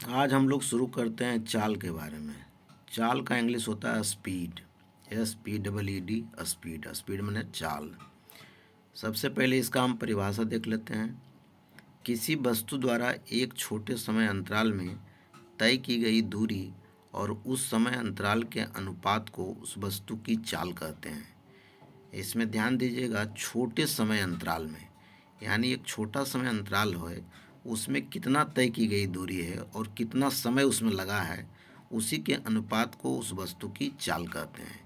आज हम लोग शुरू करते हैं चाल के बारे में। चाल का इंग्लिश होता है स्पीड, SPEED, स्पीड। स्पीड माने चाल। सबसे पहले इसका हम परिभाषा देख लेते हैं। किसी वस्तु द्वारा एक छोटे समय अंतराल में तय की गई दूरी और उस समय अंतराल के अनुपात को उस वस्तु की चाल कहते हैं। इसमें ध्यान दीजिएगा, छोटे समय अंतराल में, यानी एक छोटा समय अंतराल है, उसमें कितना तय की गई दूरी है और कितना समय उसमें लगा है, उसी के अनुपात को उस वस्तु की चाल कहते हैं।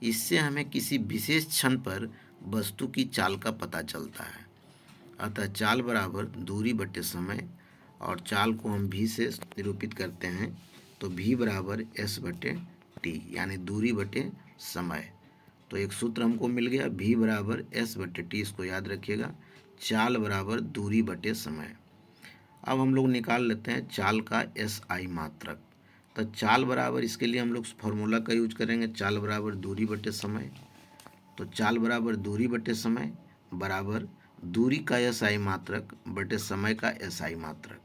इससे हमें किसी विशेष क्षण पर वस्तु की चाल का पता चलता है। अतः चाल बराबर दूरी बटे समय, और चाल को हम v से निरूपित करते हैं, तो v बराबर s बटे t, यानी दूरी बटे समय। तो एक सूत्र हमको मिल गया, v बराबर s बटे टी। इसको याद रखिएगा, चाल बराबर दूरी बटे समय। अब हम लोग निकाल लेते हैं चाल का SI मात्रक। तो चाल बराबर, इसके लिए हम लोग फॉर्मूला का यूज करेंगे, चाल बराबर दूरी बटे समय। तो चाल बराबर दूरी बटे समय बराबर दूरी का SI मात्रक बटे समय का SI मात्रक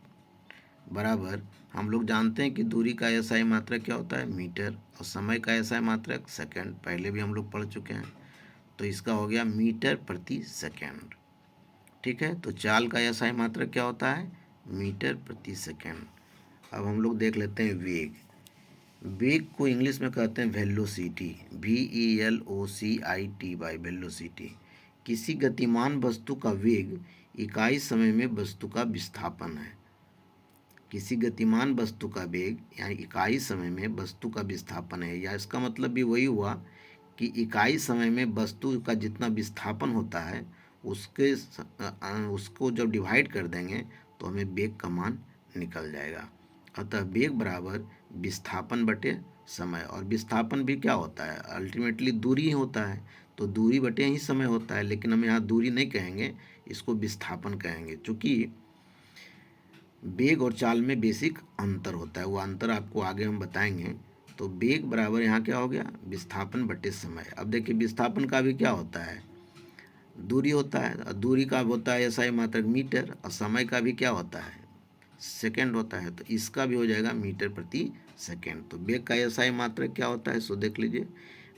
बराबर, हम लोग जानते हैं कि दूरी का SI मात्रक क्या होता है, मीटर, और समय का SI मात्रक सेकंड। पहले भी हम लोग पढ़ चुके हैं। तो इसका हो गया मीटर प्रति सेकंड। ठीक है, तो चाल का SI मात्रक क्या होता है, मीटर प्रति सेकंड। अब हम लोग देख लेते हैं वेग। वेग को इंग्लिश में कहते हैं वेलोसिटी, VELOCITY, वेलोसिटी। किसी गतिमान वस्तु का वेग इकाई समय में वस्तु का विस्थापन है। किसी गतिमान वस्तु का वेग यानी इकाई समय में वस्तु का विस्थापन है, या इसका मतलब भी वही हुआ कि इकाई समय में वस्तु का जितना विस्थापन होता है उसको जब डिवाइड कर देंगे तो हमें वेग का मान निकल जाएगा। अतः वेग बराबर विस्थापन बटे समय, और विस्थापन भी क्या होता है, अल्टीमेटली दूरी ही होता है। तो दूरी बटे ही समय होता है, लेकिन हम यहाँ दूरी नहीं कहेंगे, इसको विस्थापन कहेंगे। चूँकि वेग और चाल में बेसिक अंतर होता है, वो अंतर आपको आगे हम बताएंगे। तो वेग बराबर यहाँ क्या हो गया, विस्थापन बटे समय। अब देखिए, विस्थापन का भी क्या होता है, दूरी होता है, और दूरी का होता है SI मात्रक मीटर, और समय का भी क्या होता है, सेकंड होता है। तो इसका भी हो जाएगा मीटर प्रति सेकंड। तो वेग का SI मात्रक क्या होता है, सो देख लीजिए।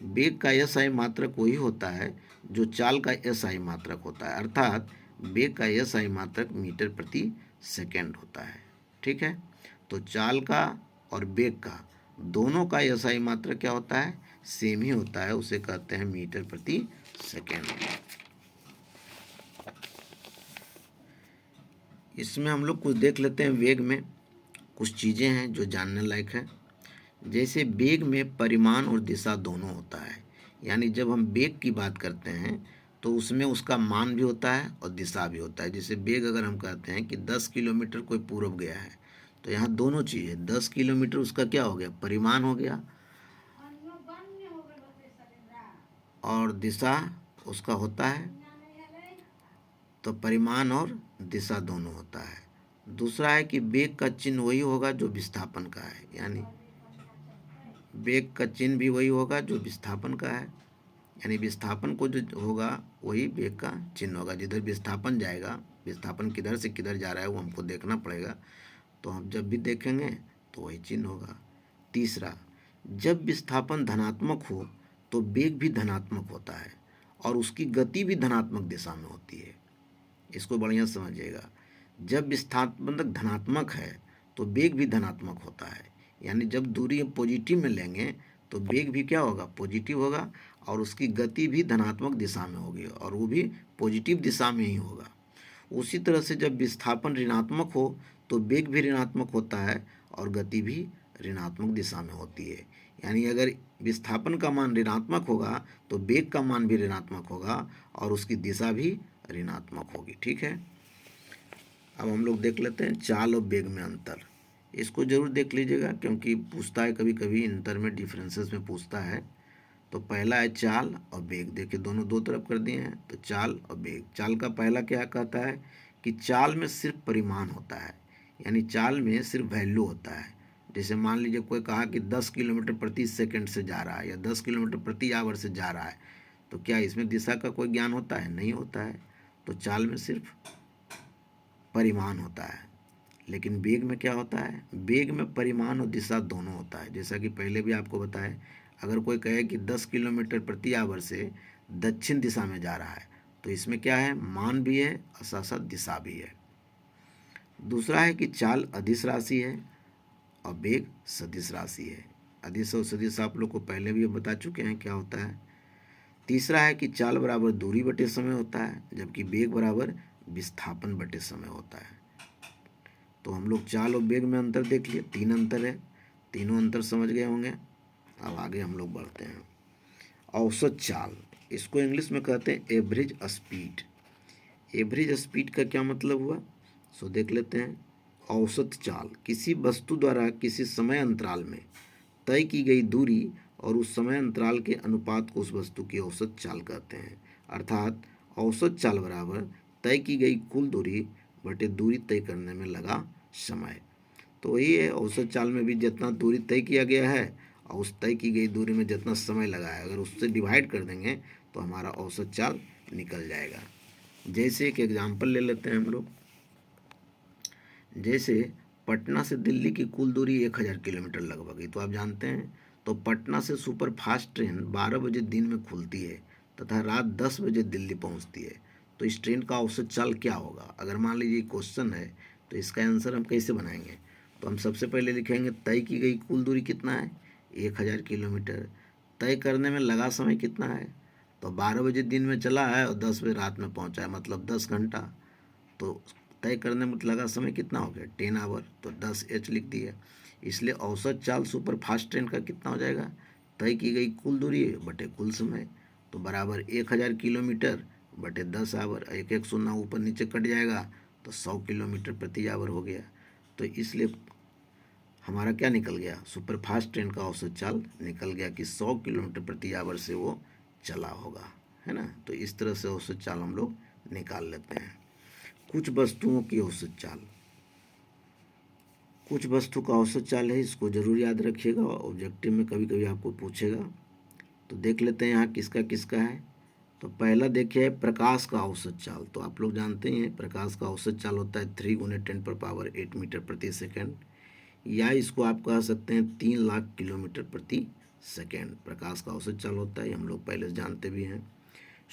वेग का SI मात्रक वही होता है जो चाल का SI मात्रक होता है, अर्थात वेग का SI मात्रक मीटर प्रति सेकंड होता है। ठीक है, तो चाल का और वेग का दोनों का SI मात्रक क्या होता है, सेम ही होता है, उसे कहते हैं मीटर प्रति सेकंड। इसमें हम लोग कुछ देख लेते हैं। वेग में कुछ चीज़ें हैं जो जानने लायक है। जैसे वेग में परिमाण और दिशा दोनों होता है, यानी जब हम वेग की बात करते हैं तो उसमें उसका मान भी होता है और दिशा भी होता है। जैसे वेग अगर हम कहते हैं कि 10 किलोमीटर कोई पूर्व गया है, तो यहाँ दोनों चीज़ है। 10 किलोमीटर उसका क्या हो गया, परिमाण हो गया, और दिशा उसका होता है, तो परिमाण और दिशा दोनों होता है। दूसरा है कि वेग का चिन्ह वही होगा जो विस्थापन का है, यानी वेग का चिन्ह भी वही होगा जो विस्थापन का है, यानी विस्थापन को जो होगा वही वेग का चिन्ह होगा। जिधर विस्थापन जाएगा, विस्थापन किधर से किधर जा रहा है वो हमको देखना पड़ेगा, तो हम जब भी देखेंगे तो वही चिन्ह होगा। तीसरा, जब विस्थापन धनात्मक हो तो वेग भी धनात्मक होता है, और उसकी गति भी धनात्मक दिशा में होती है। इसको बढ़िया समझिएगा। जब विस्थापन धनात्मक है तो वेग भी धनात्मक होता है, यानी जब दूरी पॉजिटिव में लेंगे तो वेग भी क्या होगा, पॉजिटिव होगा, और उसकी गति भी धनात्मक दिशा में होगी, और वो भी पॉजिटिव दिशा में ही होगा। उसी तरह से जब विस्थापन ऋणात्मक हो तो वेग भी ऋणात्मक होता है और गति भी ऋणात्मक दिशा में होती है। यानी अगर विस्थापन का मान ऋणात्मक होगा तो वेग का मान भी ऋणात्मक होगा, और उसकी दिशा भी ऋणात्मक होगी। ठीक है, अब हम लोग देख लेते हैं चाल और वेग में अंतर। इसको जरूर देख लीजिएगा, क्योंकि पूछता है कभी कभी इंटर में, डिफरेंसेस में पूछता है। तो पहला है चाल और वेग। देखिए, दोनों दो तरफ कर दिए हैं, तो चाल और वेग। चाल का पहला क्या कहता है कि चाल में सिर्फ परिमाण होता है, यानी चाल में सिर्फ वैल्यू होता है। जैसे मान लीजिए कोई कहा कि 10 किलोमीटर प्रति सेकंड से जा रहा है, या 10 किलोमीटर प्रति आवर से जा रहा है, तो क्या इसमें दिशा का कोई ज्ञान होता है, नहीं होता है। तो चाल में सिर्फ परिमाण होता है। लेकिन वेग में क्या होता है, वेग में परिमाण और दिशा दोनों होता है। जैसा कि पहले भी आपको बताया, अगर कोई कहे कि 10 किलोमीटर प्रति आवर से दक्षिण दिशा में जा रहा है तो इसमें क्या है, मान भी है और साथ साथ दिशा भी है। दूसरा है कि चाल अदिश राशि है और वेग सदिश राशि है। अदिश और सदिश आप लोग को पहले भी बता चुके हैं क्या होता है। तीसरा है कि चाल बराबर दूरी बटे समय होता है, जबकि वेग बराबर विस्थापन बटे समय होता है। तो हम लोग चाल और वेग में अंतर देख लिए, 3 अंतर है, तीनों अंतर समझ गए होंगे। अब आगे हम लोग बढ़ते हैं। औसत चाल, इसको इंग्लिश में कहते हैं एवरेज स्पीड। एवरेज स्पीड का क्या मतलब हुआ, सो देख लेते हैं। औसत चाल किसी वस्तु द्वारा किसी समय अंतराल में तय की गई दूरी और उस समय अंतराल के अनुपात को उस वस्तु की औसत चाल कहते हैं। अर्थात औसत चाल बराबर तय की गई कुल दूरी बटे दूरी तय करने में लगा समय। तो वही है, औसत चाल में भी जितना दूरी तय किया गया है और उस तय की गई दूरी में जितना समय लगा है, अगर उससे डिवाइड कर देंगे तो हमारा औसत चाल निकल जाएगा। जैसे एक एग्जाम्पल ले लेते हैं हम लोग। जैसे पटना से दिल्ली की कुल दूरी 1000 किलोमीटर लगभग है, तो आप जानते हैं। तो पटना से सुपर फास्ट ट्रेन 12 बजे दिन में खुलती है तथा रात 10 बजे दिल्ली पहुंचती है। तो इस ट्रेन का औसत चाल क्या होगा। अगर मान लीजिए क्वेश्चन है तो इसका आंसर हम कैसे बनाएंगे। तो हम सबसे पहले लिखेंगे तय की गई कुल दूरी कितना है, 1000 किलोमीटर। तय करने में लगा समय कितना है, तो 12 बजे दिन में चला है और 10 बजे रात में पहुंचा है, मतलब 10 घंटा। तो तय करने में लगा समय कितना हो गया, 10 आवर, तो 10H लिख दिया। इसलिए औसत चाल सुपर फास्ट ट्रेन का कितना हो जाएगा, तय की गई कुल दूरी बटे कुल समय, तो बराबर 1000 किलोमीटर बटे 10 आवर। एक एक शून्य ऊपर नीचे कट जाएगा तो 100 किलोमीटर प्रति आवर हो गया। तो इसलिए हमारा क्या निकल गया, सुपर फास्ट ट्रेन का औसत चाल निकल गया कि 100 किलोमीटर प्रति आवर से वो चला होगा, है ना। तो इस तरह से औसत चाल हम लोग निकाल लेते हैं। कुछ वस्तुओं की औसत चाल, कुछ वस्तु का औसत चाल है, इसको जरूर याद रखिएगा, ऑब्जेक्टिव में कभी कभी आपको पूछेगा। तो देख लेते हैं यहाँ किसका किसका है। तो पहला देखिए प्रकाश का औसत चाल। तो आप लोग जानते हैं प्रकाश का औसत चाल होता है 3 × 10⁻8 मीटर प्रति सेकेंड, या इसको आप कह सकते हैं 3 लाख किलोमीटर प्रति सेकेंड। प्रकाश का औसत चाल होता है, हम लोग पहले से जानते भी हैं।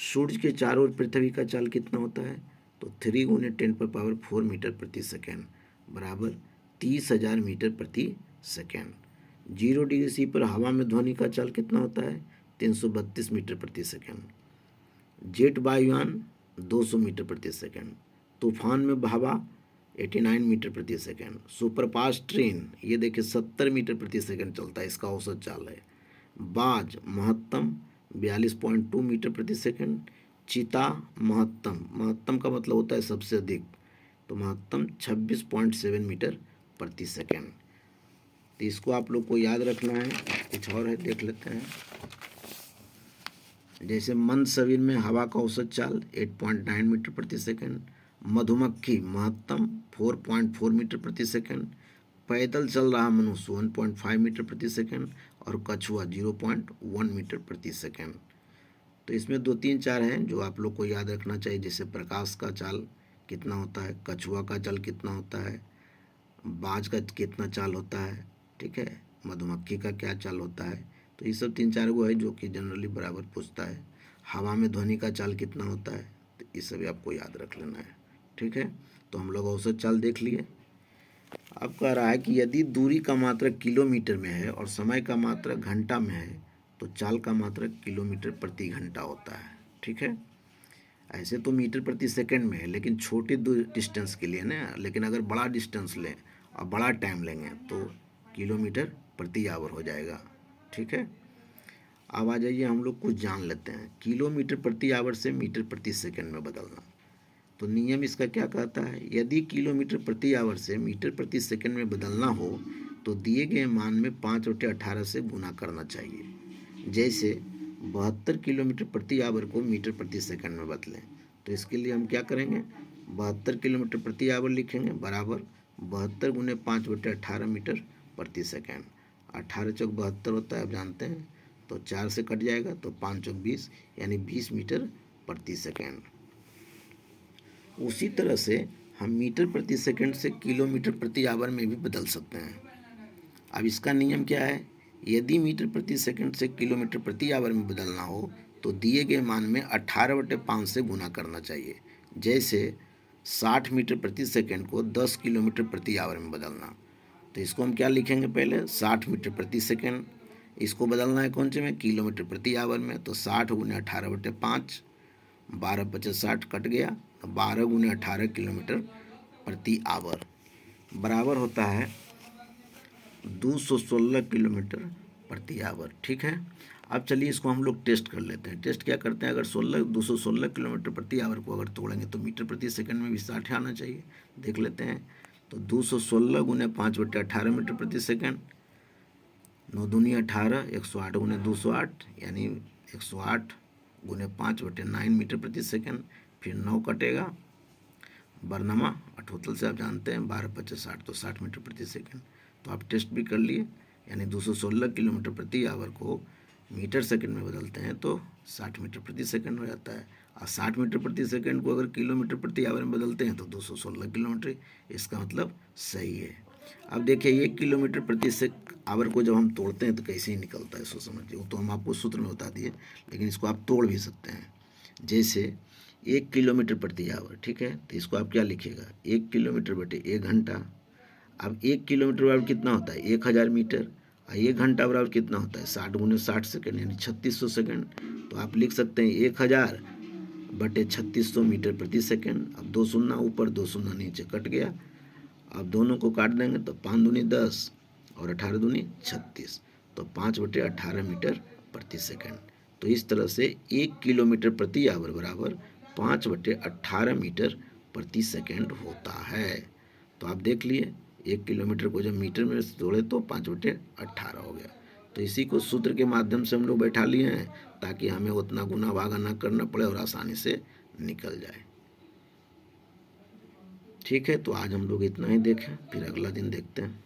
सूर्य के चारों ओर पृथ्वी का चाल कितना होता है, तो 3 × 10⁴ मीटर प्रति सेकेंड बराबर 30,000 मीटर प्रति सेकेंड। 0 डिग्री सी पर हवा में ध्वनि का चाल कितना होता है, 332 मीटर प्रति सेकेंड। जेट वायुयान 200 मीटर प्रति सेकेंड। तूफान में हवा 89 मीटर प्रति सेकेंड। सुपरफास्ट ट्रेन ये देखिए 70 मीटर प्रति सेकेंड चलता है, इसका औसत चाल है। बाज महत्तम 42.2 मीटर प्रति सेकेंड। चीता महत्तम, महत्तम का मतलब होता है सबसे अधिक, तो महत्तम 26.7 मीटर प्रति सेकेंड। तो इसको आप लोग को याद रखना है। कुछ और है देख लेते हैं। जैसे मंद शरीर में हवा का औसत चाल 8.9 मीटर प्रति सेकेंड। मधुमक्खी महत्तम 4.4 मीटर प्रति सेकेंड। पैदल चल रहा मनुष्य 1.5 मीटर प्रति सेकेंड और कछुआ 0.1 मीटर प्रति सेकेंड। तो इसमें 2 3 4 हैं जो आप लोग को याद रखना चाहिए। जैसे प्रकाश का चाल कितना होता है, कछुआ का चाल कितना होता है, बाज का कितना चाल होता है, ठीक है, मधुमक्खी का क्या चाल होता है। तो ये सब 3 4 गो है जो कि जनरली बराबर पूछता है। हवा में ध्वनि का चाल कितना होता है, तो ये सब आपको याद रख लेना है, ठीक है। तो हम लोग औसत चाल देख लिए। अब कह रहा है कि यदि दूरी का मात्रक किलोमीटर में है और समय का मात्रक घंटा में है तो चाल का मात्रक किलोमीटर प्रति घंटा होता है, ठीक है। ऐसे तो मीटर प्रति सेकंड में है लेकिन छोटे डिस्टेंस के लिए ना, लेकिन अगर बड़ा डिस्टेंस लें और बड़ा टाइम लेंगे तो किलोमीटर प्रति आवर हो जाएगा, ठीक है। अब आ जाइए हम लोग कुछ जान लेते हैं। किलोमीटर प्रति आवर से मीटर प्रति सेकंड में बदलना। तो नियम इसका क्या कहता है, यदि किलोमीटर प्रति आवर से मीटर प्रति सेकंड में बदलना हो तो दिए गए मान में 5/18 से गुना करना चाहिए। जैसे 72 किलोमीटर प्रति आवर को मीटर प्रति सेकंड में बदलें, तो इसके लिए हम क्या करेंगे, 72 किलोमीटर प्रति आवर लिखेंगे बराबर 72 × 5/18 मीटर प्रति सेकंड। 18 चौक 72 होता है, आप जानते हैं, तो 4 से कट जाएगा तो 5 चौक 20 यानी 20 मीटर प्रति सेकंड। उसी तरह से हम मीटर प्रति सेकंड से किलोमीटर प्रति आवर में भी बदल सकते हैं। अब इसका नियम क्या है, यदि मीटर प्रति सेकंड से किलोमीटर प्रति आवर में बदलना हो तो दिए गए मान में 18/5 से गुना करना चाहिए। जैसे 60 मीटर प्रति सेकंड को 10 किलोमीटर प्रति आवर में बदलना, तो इसको हम क्या लिखेंगे, पहले 60 मीटर प्रति सेकंड, इसको बदलना है कौन से में, किलोमीटर प्रति आवर में, तो 60 गुने 18/5, 12×5 = 60 कट गया, तो 12 गुने 18 किलोमीटर प्रति आवर बराबर होता है 216 किलोमीटर प्रति आवर। ठीक है, अब चलिए इसको हम लोग टेस्ट कर लेते हैं। टेस्ट क्या करते हैं, अगर 216 किलोमीटर प्रति आवर को अगर तोड़ेंगे तो मीटर प्रति सेकंड में भी 60 आना चाहिए। देख लेते हैं, तो 216 गुने 5/18 मीटर प्रति सेकंड, 9 दूनी 18, 108 गुने 208 यानी 108 गुने 5/9 मीटर प्रति सेकंड, फिर 9 कटेगा, बरनामा अठोतल से आप जानते हैं, 12×5 = 60, तो 60 मीटर प्रति सेकंड। तो आप टेस्ट भी कर लिए, यानी 216 किलोमीटर प्रति आवर को मीटर सेकंड में बदलते हैं तो 60 मीटर प्रति सेकंड हो जाता है, और 60 मीटर प्रति सेकंड को अगर किलोमीटर प्रति आवर में बदलते हैं तो 216 किलोमीटर, इसका मतलब सही है। अब देखिए 1 किलोमीटर प्रति आवर को जब हम तोड़ते हैं तो कैसे ही निकलता है, इसको समझिए। वो तो हम आपको सूत्र में बता दिए, लेकिन इसको आप तोड़ भी सकते हैं। जैसे 1 किलोमीटर प्रति आवर, ठीक है, तो इसको आप क्या लिखिएगा, 1 किलोमीटर बटे 1 घंटा। अब 1 किलोमीटर बराबर कितना होता है, 1000 मीटर, और 1 घंटा बराबर कितना होता है, 60 गुने 60 सेकंड यानी 3600 सेकंड। तो आप लिख सकते हैं 1000 बटे 3600 मीटर प्रति सेकंड। अब 2 शून्य ऊपर 2 शून्य नीचे कट गया, अब दोनों को काट देंगे तो 5 दूनी 10 और 18 दूनी 36, तो 5/18 मीटर प्रति सेकंड। तो इस तरह से 1 किलोमीटर प्रति आवर बराबर 5/18 मीटर प्रति सेकंड होता है। तो आप देख लिए, 1 किलोमीटर को जब मीटर में जोड़े तो 5/18 हो गया। तो इसी को सूत्र के माध्यम से हम लोग बैठा लिए हैं ताकि हमें उतना गुना भागा ना करना पड़े और आसानी से निकल जाए। ठीक है, तो आज हम लोग इतना ही देखें, फिर अगला दिन देखते हैं।